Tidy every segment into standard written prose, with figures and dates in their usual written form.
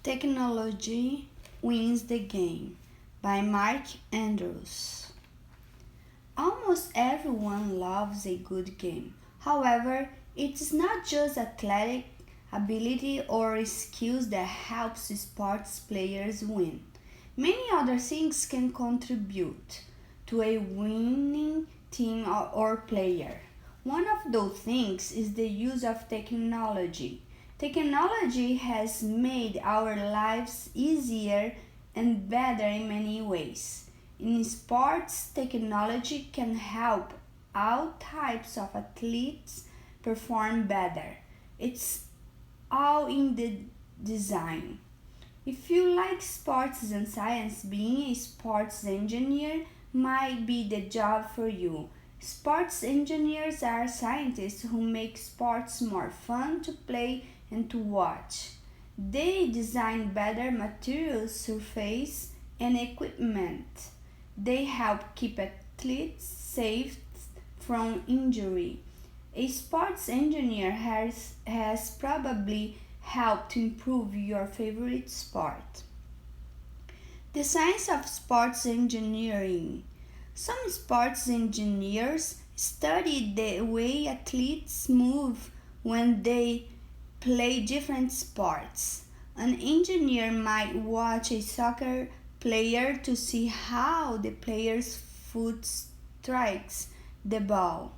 Technology Wins the Game by Mark Andrews. Almost everyone loves a good game. However, it's not just athletic ability or skills that helps sports players win. Many other things can contribute to a winning team or player. One of those things is the use of technology. Technology has made our lives easier and better in many ways. In sports, technology can help all types of athletes perform better. It's all in the design. If you like sports and science, being a sports engineer might be the job for you. Sports engineers are scientists who make sports more fun to play and to watch. They design better materials, surface, and equipment. They help keep athletes safe from injury. A sports engineer has probably helped to improve your favorite sport. The science of sports engineering. Some sports engineers study the way athletes move when they play different sports. An engineer might watch a soccer player to see how the player's foot strikes the ball.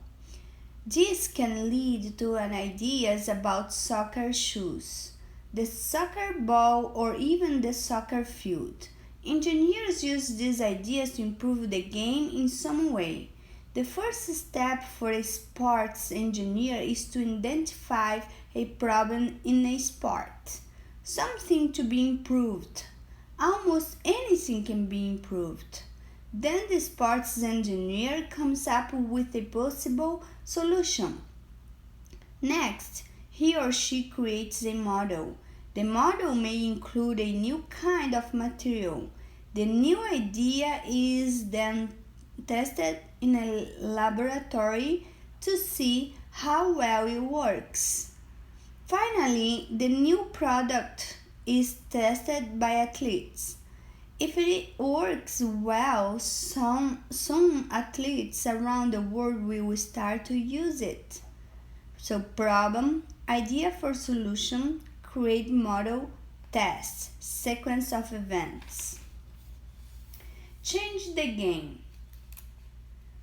This can lead to an ideas about soccer shoes, the soccer ball, or even the soccer field. Engineers use these ideas to improve the game in some way. The first step for a sports engineer is to identify a problem in a sport, something to be improved. Almost anything can be improved. Then the sports engineer comes up with a possible solution. Next, he or she creates a model. The model may include a new kind of material. The new idea is then tested in a laboratory to see how well it works. Finally, the new product is tested by athletes. If it works well, some athletes around the world will start to use it. So problem, idea for solution, create model, test, sequence of events. Change the game.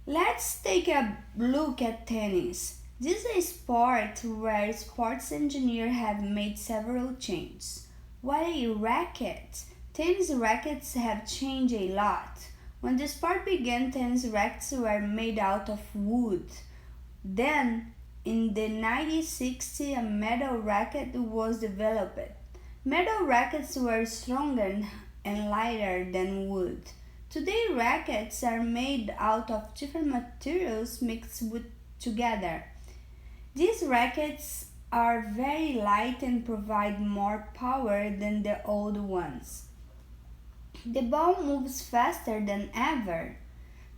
Let's take a look at tennis. This is a sport where sports engineers have made several changes. What a racket! Tennis rackets have changed a lot. When the sport began, tennis rackets were made out of wood. Then, in the 1960s, a metal racket was developed. Metal rackets were stronger and lighter than wood. Today, rackets are made out of different materials mixed together. These rackets are very light and provide more power than the old ones. The ball moves faster than ever.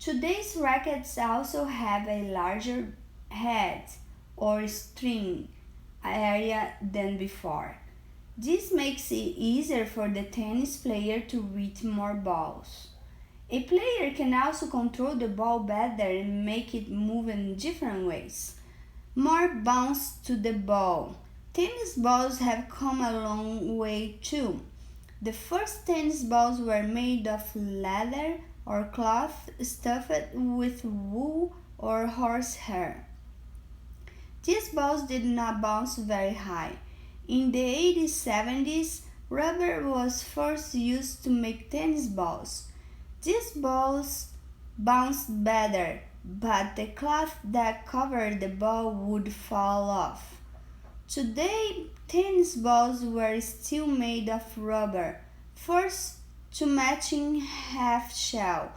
Today's rackets also have a larger head or string area than before. This makes it easier for the tennis player to hit more balls. A player can also control the ball better and make it move in different ways. More bounce to the ball. Tennis balls have come a long way too. The first tennis balls were made of leather or cloth stuffed with wool or horsehair. These balls did not bounce very high. In the 80s, 70s, rubber was first used to make tennis balls. These balls bounced better, but the cloth that covered the ball would fall off. Today, tennis balls were still made of rubber. First, two matching half-shell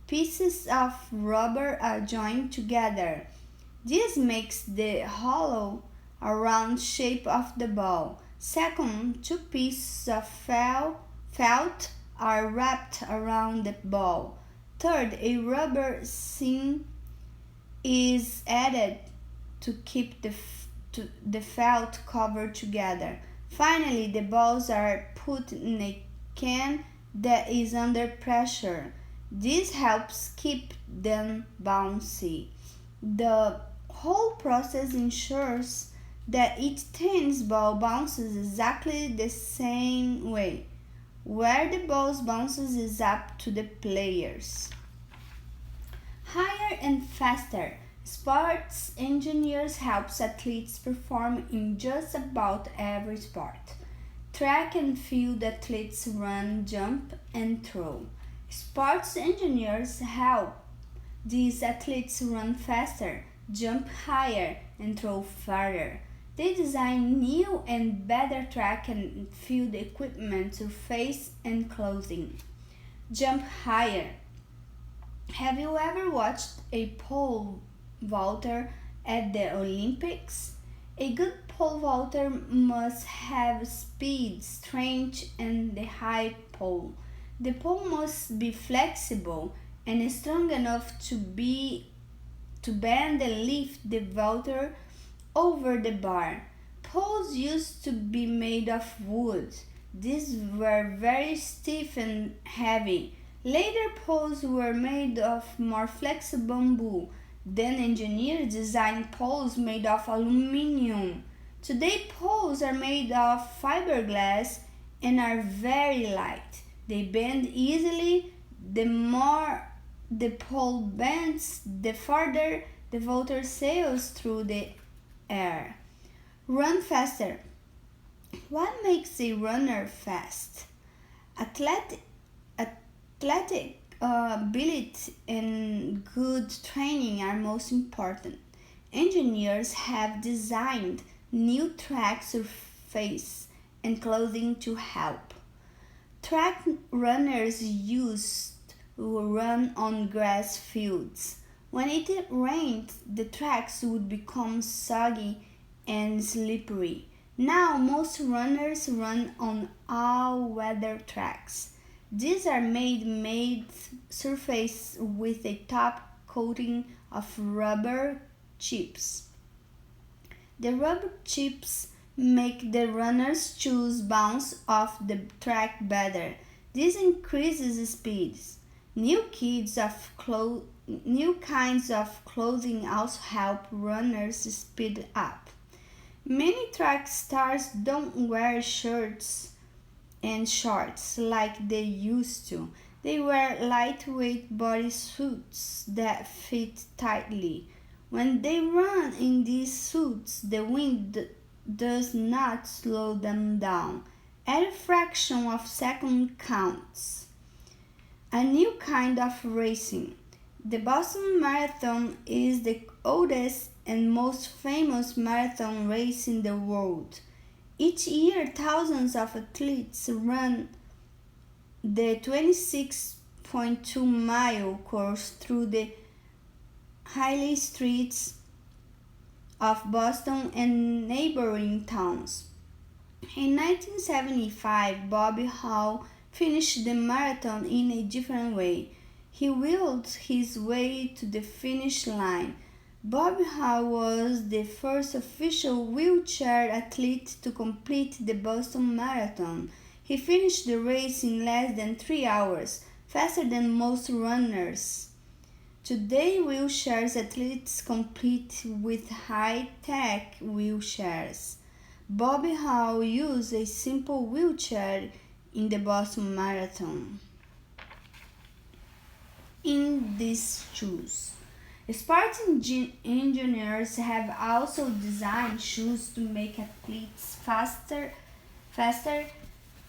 pieces of rubber are joined together. This makes the hollow a round shape of the ball. Second, two pieces of felt are wrapped around the ball. Third, a rubber seam is added to keep the felt covered together. Finally, the balls are put in a can that is under pressure. This helps keep them bouncy. The whole process ensures that each tennis ball bounces exactly the same way. Where the ball bounces is up to the players. Higher and faster. Sports engineers help athletes perform in just about every sport. Track and field athletes run, jump, and throw. Sports engineers help these athletes run faster, jump higher, and throw farther. They design new and better track and field equipment, surface and clothing. Jump higher. Have you ever watched a pole vaulter at the Olympics? A good pole vaulter must have speed, strength, and the high pole. The pole must be flexible and strong enough to bend and lift the vaulter over the bar. Poles used to be made of wood. These were very stiff and heavy. Later poles were made of more flexible bamboo. Then engineers designed poles made of aluminum. Today poles are made of fiberglass and are very light. They bend easily. The more the pole bends, the farther the vaulter sails through the air. Run faster. What makes a runner fast? Athletic ability and good training are most important. Engineers have designed new track surface and clothing to help. Track runners used to run on grass fields. When it rained, the tracks would become soggy and slippery. Now most runners run on all-weather tracks. These are made surface with a top coating of rubber chips. The rubber chips make the runners' shoes bounce off the track better. This increases speeds. New kinds of clothing also help runners speed up. Many track stars don't wear shirts and shorts like they used to. They wear lightweight bodysuits that fit tightly. When they run in these suits, the wind does not slow them down. Every fraction of a second counts. A new kind of racing. The Boston Marathon is the oldest and most famous marathon race in the world. Each year, thousands of athletes run the 26.2-mile course through the hilly streets of Boston and neighboring towns. In 1975, Bobby Hall finished the marathon in a different way. He wheeled his way to the finish line. Bobby Hall was the first official wheelchair athlete to complete the Boston Marathon. He finished the race in less than 3 hours, faster than most runners. Today, wheelchair athletes compete with high-tech wheelchairs. Bobby Hall used a simple wheelchair in the Boston Marathon. In these shoes, sports engineers have also designed shoes to make athletes faster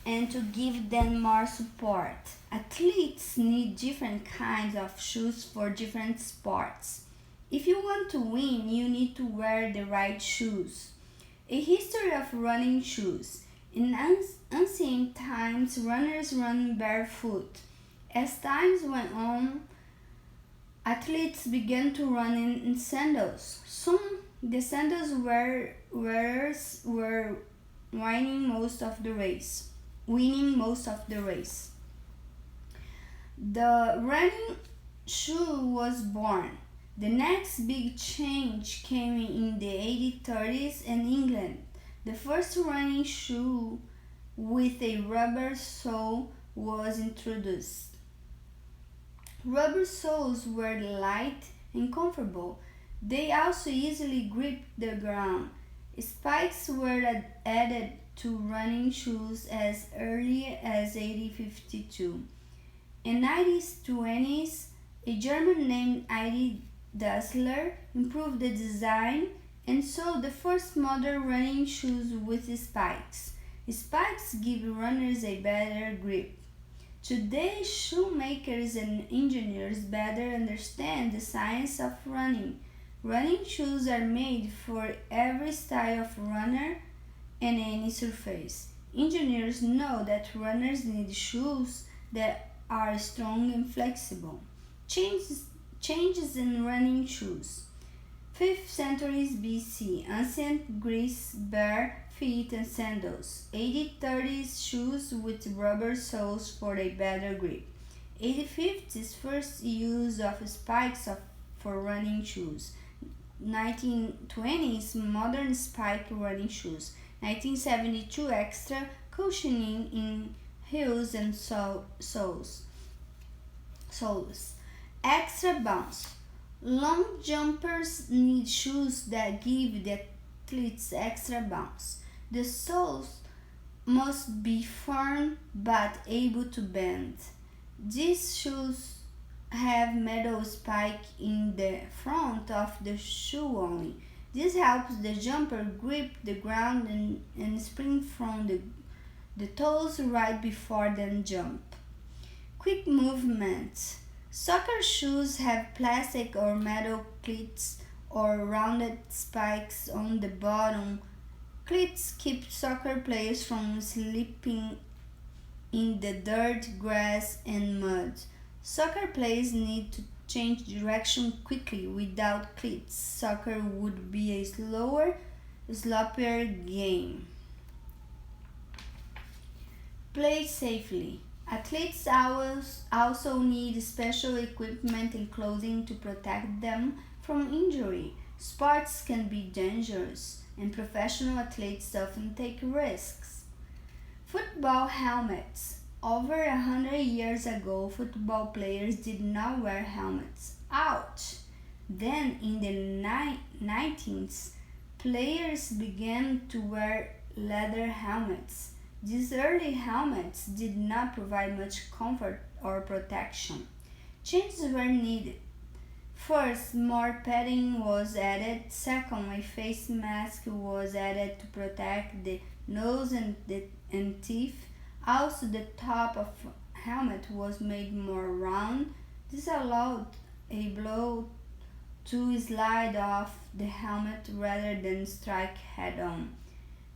and to give them more support. Athletes need different kinds of shoes for different sports. If you want to win, you need to wear the right shoes. A history of running shoes. In ancient times, runners ran barefoot. As times went on, athletes began to run in sandals. Soon, the sandals wearers were winning most of the race. The running shoe was born. The next big change came in the 1830s in England. The first running shoe with a rubber sole was introduced. Rubber soles were light and comfortable. They also easily gripped the ground. Spikes were added to running shoes as early as 1852. In the 1920s, a German named Edi Dassler improved the design and sold the first modern running shoes with spikes. Spikes give runners a better grip. Today, shoemakers and engineers better understand the science of running. Running shoes are made for every style of runner and any surface. Engineers know that runners need shoes that are strong and flexible. Changes in running shoes. 5th centuries BC, ancient Greece bare feet and sandals. 1830s, shoes with rubber soles for a better grip. 1850s, first use of spikes for running shoes. 1920s, modern spike running shoes. 1972, extra cushioning in heels and soles. Extra bounce. Long jumpers need shoes that give the athletes extra bounce. The soles must be firm but able to bend. These shoes have metal spike in the front of the shoe only. This helps the jumper grip the ground and spring from the toes right before the jump. Quick movements. Soccer shoes have plastic or metal cleats or rounded spikes on the bottom. Cleats keep soccer players from slipping in the dirt, grass, and mud. Soccer players need to change direction quickly. Without cleats, soccer would be a slower, sloppier game. Play safely. Athletes also need special equipment and clothing to protect them from injury. Sports can be dangerous, and professional athletes often take risks. Football helmets. Over 100 years ago, football players did not wear helmets. Ouch! Then, in the 19th, players began to wear leather helmets. These early helmets did not provide much comfort or protection. Changes were needed. First, more padding was added. Second, a face mask was added to protect the nose and teeth. Also, the top of helmet was made more round. This allowed a blow to slide off the helmet rather than strike head-on.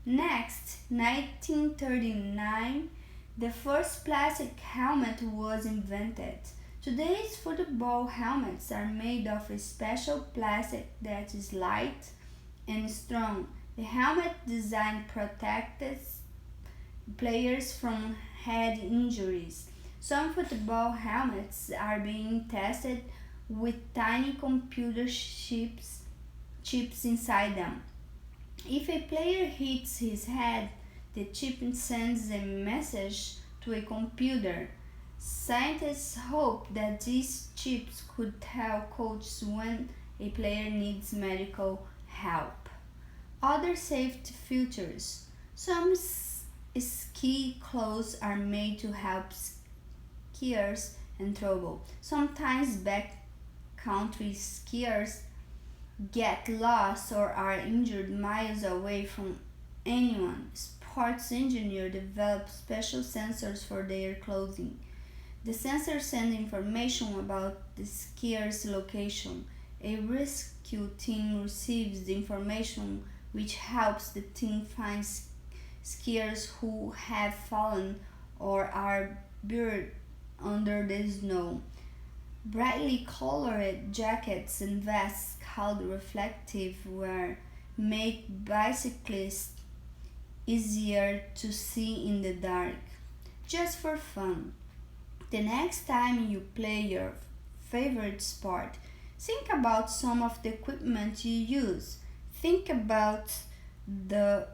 Next, 1939, the first plastic helmet was invented. Today's football helmets are made of a special plastic that is light and strong. The helmet design protects players from head injuries. Some football helmets are being tested with tiny computer chips inside them. If a player hits his head, the chip sends a message to a computer. Scientists hope that these chips could tell coaches when a player needs medical help. Other safety features. Some ski clothes are made to help skiers in trouble. Sometimes backcountry skiers get lost or are injured miles away from anyone. Sports engineers develop special sensors for their clothing. The sensors send information about the skier's location. A rescue team receives the information which helps the team find skiers who have fallen or are buried under the snow. Brightly colored jackets and vests called reflective wear make bicyclists easier to see in the dark. Just for fun, the next time you play your favorite sport, think about some of the equipment you use. Think about the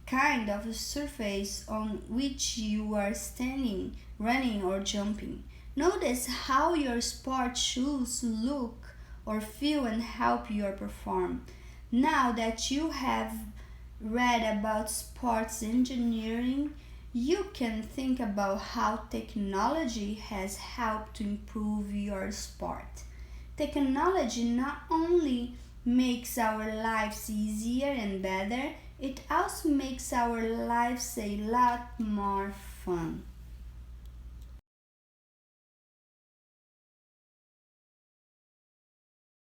kind of surface on which you are standing, running, or jumping. Notice how your sport shoes look or feel and help you perform. Now that you have read about sports engineering, you can think about how technology has helped to improve your sport. Technology not only makes our lives easier and better, it also makes our lives a lot more fun.